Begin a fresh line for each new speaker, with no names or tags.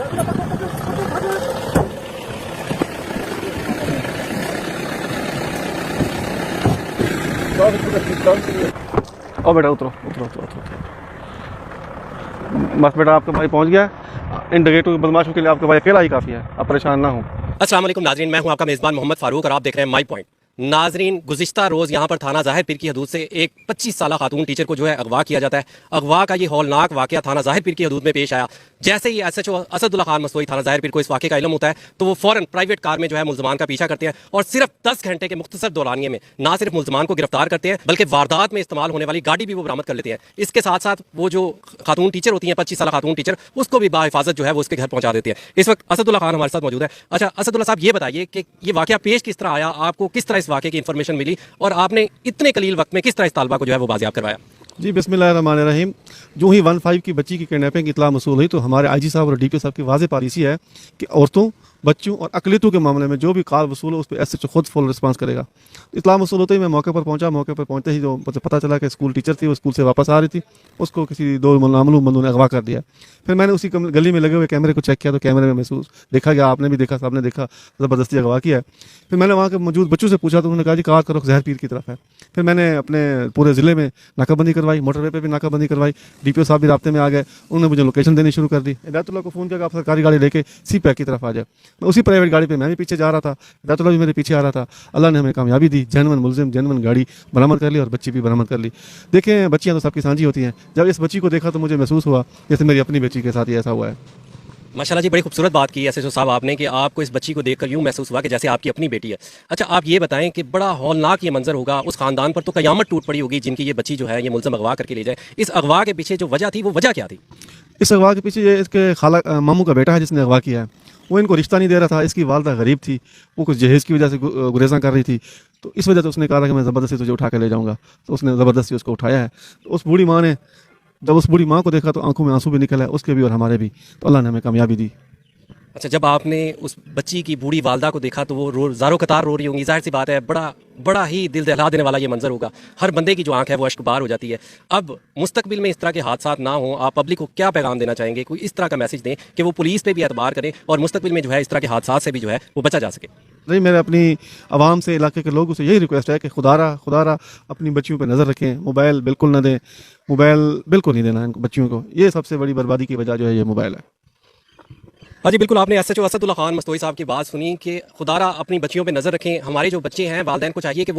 ओ बेटा उतरो उतरो उतरो उतरो। बस बेटा आपका भाई पहुंच गया। इन डगेटों की बदमाशों के लिए आपका भाई अकेला ही काफ़ी है, आप परेशान ना हो।
अस्सलाम वालेकुम नाजरीन, मैं हूं आपका मेज़बान मोहम्मद फारूक और आप देख रहे हैं माई पॉइंट। नाजरीन, गुज़िश्ता रोज़ यहाँ पर थाना ज़ाहिर पीर की हदूद से एक 25 साला खातून टीचर को जो है अगवा किया जाता है। अगवा का ये हौलनाक वाक़या थाना ज़ाहिर पीर की हदूद में पेश आया। जैसे ही SHO असदुल्ला खान मसोई थाना ज़ाहिर पीर को इस वाक़े का इल्म होता है तो वो फ़ौरन प्राइवेट कार में जो है मुल्ज़मान का पीछा करते हैं और सिर्फ 10 घंटे के मुख्तसर दौरानिये में ना सिर्फ मुल्ज़मान को गिरफ्तार करते हैं बल्कि वारदात में इस्तेमाल होने वाली गाड़ी भी वो बरामद कर लेते हैं। इसके साथ साथ वो जो खातून टीचर होती हैं, 25 साला खातून टीचर, उसको भी बाहिफाजत जो है वो उसके घर पहुंचा देते हैं। इस वक्त असदुल्ला खान हमारे साथ मौजूद है। अच्छा असदुल्ला साहब, ये बताइए कि ये वाक़या पेश किस तरह आया, आपको किस तरह इस वाक़े की इन्फॉर्मेशन मिली और आपने इतने कलील वक्त में किस तरह इस तालबा को जो है वो बाजियाब करवाया?
जी बिस्मिल्लाहिर्रहमानिर्रहीम। जो ही 15 की बच्ची की किडनैपिंग की इतला मसूल हुई तो हमारे IG साहब और DPO साहब की वाज़ेह पॉलिसी है कि औरतों, बच्चों और अकलियतों के मामले में जो भी कार वसूल हो उस पर SHO खुद फुल रिस्पांस करेगा। इतला मसूल होते ही मैं मौके पर पहुंचा। मौके पर पहुंचते ही जो मुझे पता चला कि स्कूल टीचर थी, वो स्कूल से वापस आ रही थी, उसको किसी दो नामालूम बंदों ने अगवा कर दिया। फिर मैंने उसी गली में लगे हुए कैमरे को चेक किया तो कैमरे में महसूस देखा गया, आपने भी देखा, साहब ने देखा, ज़बरदस्ती अगवा किया है। फिर मैंने वहाँ के मौजूद बच्चों से पूछा तो उन्होंने कहा जी कार का रुख ज़ाहिर पीर की तरफ है। फिर मैंने अपने पूरे ज़िले में नाकाबंदी करवाई, मोटरवे पे भी नाकाबंदी करवाई। DPO साहब भी राब्ते में आ गए, उन्होंने मुझे लोकेशन देनी शुरू कर दी। हिदायतुल्लाह को फ़ोन किया कि आप सरकारी गाड़ी लेके CPAC की तरफ आ जाए। मैं उसी प्राइवेट गाड़ी पे मैं भी पीछे जा रहा था, हिदायतुल्लाह भी मेरे पीछे आ रहा था। अल्लाह ने हमें कामयाबी दी, जेनवन मुलजिम, जेनवन गाड़ी बरामद कर ली और बच्ची भी बरामद कर ली। देखें, बच्चियाँ तो सबकी सांझी होती हैं। जब इस बच्ची को देखा तो मुझे महसूस हुआ जैसे मेरी अपनी बच्ची के साथ ही ऐसा हुआ है।
माशाल्लाह जी, बड़ी खूबसूरत बात की SHO साहब आपने कि आपको इस बच्ची को देखकर यूँ महसूस हुआ कि जैसे आपकी अपनी बेटी है। अच्छा, आप ये बताएं कि बड़ा हौलनाक ये मंजर होगा, उस खानदान पर तो कयामत टूट पड़ी होगी जिनकी ये बच्ची जो है ये मुल्ज़म अगवा करके ले जाए। इस अगवा के पीछे जो वजह थी वो वजह क्या थी?
इस अगवा के पीछे ये इसके खाला मामू का बेटा है जिसने अगवा किया है। वो इनको रिश्ता नहीं दे रहा था। इसकी वालदा गरीब थी, वो कुछ जहेज़ की वजह से गुरेज़ां कर रही थी, तो इस वजह से उसने कहा था कि मैं ज़बरदस्ती तुझे उठा के ले जाऊँगा। तो उसने ज़बरदस्ती उसको उठाया है। तो उस बूढ़ी माँ ने, जब उस बूढ़ी माँ को देखा तो आंखों में आंसू भी निकल आए, उसके भी और हमारे भी। तो अल्लाह ने हमें कामयाबी दी।
अच्छा, जब आपने उस बच्ची की बूढ़ी वालदा को देखा तो वो ज़ारो कतार रो रही होंगी, जाहिर सी बात है, बड़ा ही दिल दहला देने वाला ये मंजर होगा। हर बंदे की जो आंख है वो अश्कबार हो जाती है। अब मुस्तकबिल में इस तरह के हादसात ना हो, आप पब्लिक को क्या पैगाम देना चाहेंगे? कोई इस तरह का मैसेज दें कि वो पुलिस पे भी एतबार करें और मुस्तकबिल में जो है इस तरह के हादसात से भी जो है वो बचा जा सके।
नहीं, मेरे अपनी आवाम से, इलाके के लोगों से यही रिक्वेस्ट है कि खुदारा अपनी बच्चियों पर नज़र रखें। मोबाइल बिल्कुल ना दें, मोबाइल बिल्कुल नहीं देना इनको बच्चियों को। ये सबसे बड़ी बर्बादी की वजह जो है ये मोबाइल है।
हाँ जी, बिल्कुल, आपने SHO असदुल्ला खान मसोई साहब की बात सुनी कि खुदारा अपनी बच्चियों पे नज़र रखें। हमारे जो बच्चे हैं, वालिदैन को चाहिए कि